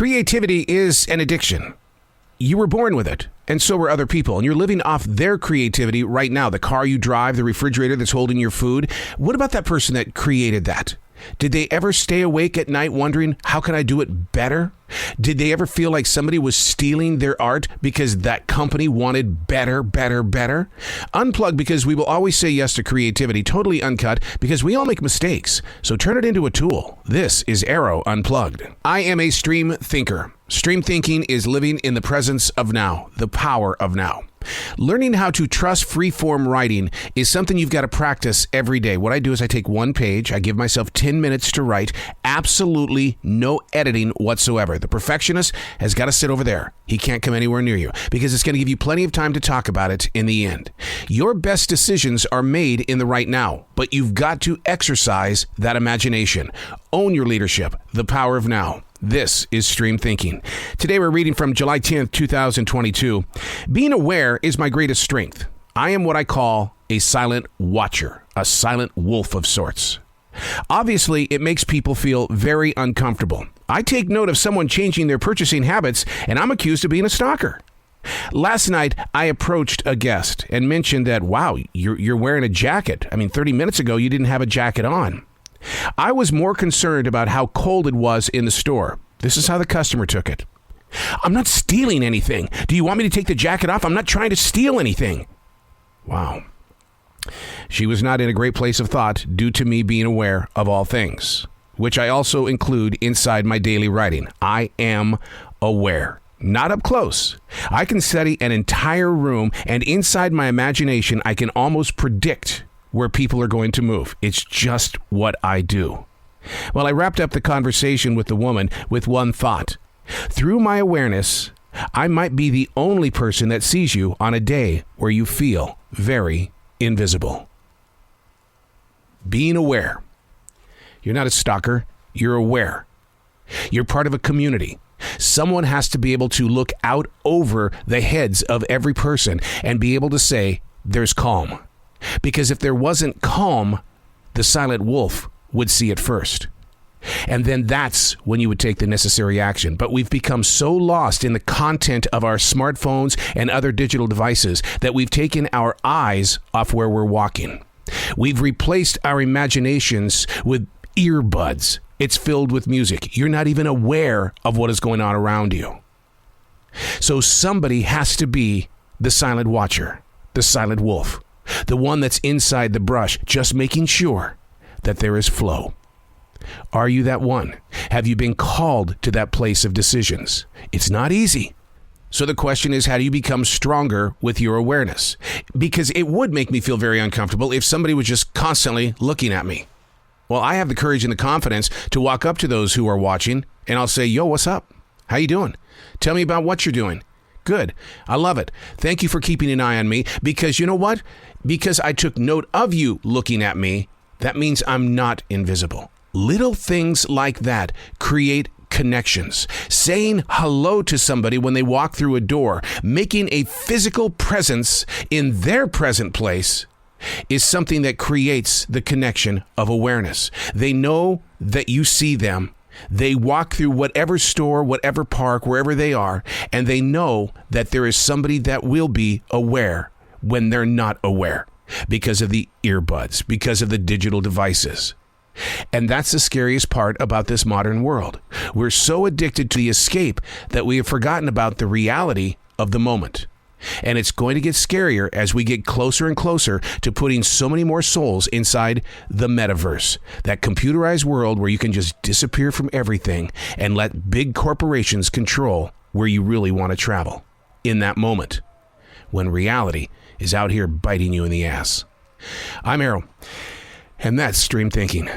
Creativity is an addiction. You were born with it, and so were other people, and you're living off their creativity right now. The car you drive, the refrigerator that's holding your food. What about that person that created that? Did they ever stay awake at night wondering, how can I do it better? Did they ever feel like somebody was stealing their art because that company wanted better, better, better? Unplugged, because we will always say yes to creativity, totally uncut, because we all make mistakes. So turn it into a tool. This is Arroe Unplugged. I am a stream thinker. Stream thinking is living in the presence of now, the power of now. Learning how to trust free-form writing is something you've got to practice every day. What I do is I take one page, I give myself 10 minutes to write, absolutely no editing whatsoever. The perfectionist has got to sit over there. He can't come anywhere near you because it's going to give you plenty of time to talk about it in the end. Your best decisions are made in the right now, but you've got to exercise that imagination. Own your leadership, the power of now. This is Stream Thinking. Today we're reading from July 10th, 2022. Being aware is my greatest strength. I am what I call a silent watcher, a silent wolf of sorts. Obviously, it makes people feel very uncomfortable. I take note of someone changing their purchasing habits, and I'm accused of being a stalker. Last night, I approached a guest and mentioned that, wow, you're wearing a jacket. 30 minutes ago, you didn't have a jacket on. I was more concerned about how cold it was in the store. This is how the customer took it. I'm not stealing anything. Do you want me to take the jacket off? I'm not trying to steal anything. Wow. She was not in a great place of thought due to me being aware of all things, which I also include inside my daily writing. I am aware. Not up close. I can study an entire room, and inside my imagination, I can almost predict where people are going to move. It's just what I do. Well, I wrapped up the conversation with the woman with one thought. Through my awareness, I might be the only person that sees you on a day where you feel very invisible. Being aware. You're not a stalker. You're aware. You're part of a community. Someone has to be able to look out over the heads of every person and be able to say, there's calm. Because if there wasn't calm, the silent wolf would see it first. And then that's when you would take the necessary action. But we've become so lost in the content of our smartphones and other digital devices that we've taken our eyes off where we're walking. We've replaced our imaginations with earbuds. It's filled with music. You're not even aware of what is going on around you. So somebody has to be the silent watcher, the silent wolf. The one that's inside the brush, just making sure that there is flow. Are you that one? Have you been called to that place of decisions? It's not easy. So the question is, how do you become stronger with your awareness? Because it would make me feel very uncomfortable if somebody was just constantly looking at me. Well, I have the courage and the confidence to walk up to those who are watching, and I'll say, yo, what's up? How you doing? Tell me about what you're doing. Good. I love it. Thank you for keeping an eye on me, because you know what? Because I took note of you looking at me, that means I'm not invisible. Little things like that create connections. Saying hello to somebody when they walk through a door, making a physical presence in their present place is something that creates the connection of awareness. They know that you see them. They walk through whatever store, whatever park, wherever they are, and they know that there is somebody that will be aware when they're not aware because of the earbuds, because of the digital devices. And that's the scariest part about this modern world. We're so addicted to the escape that we have forgotten about the reality of the moment. And it's going to get scarier as we get closer and closer to putting so many more souls inside the metaverse, that computerized world where you can just disappear from everything and let big corporations control where you really want to travel in that moment, when reality is out here biting you in the ass. I'm Arroe, and that's Stream Thinking.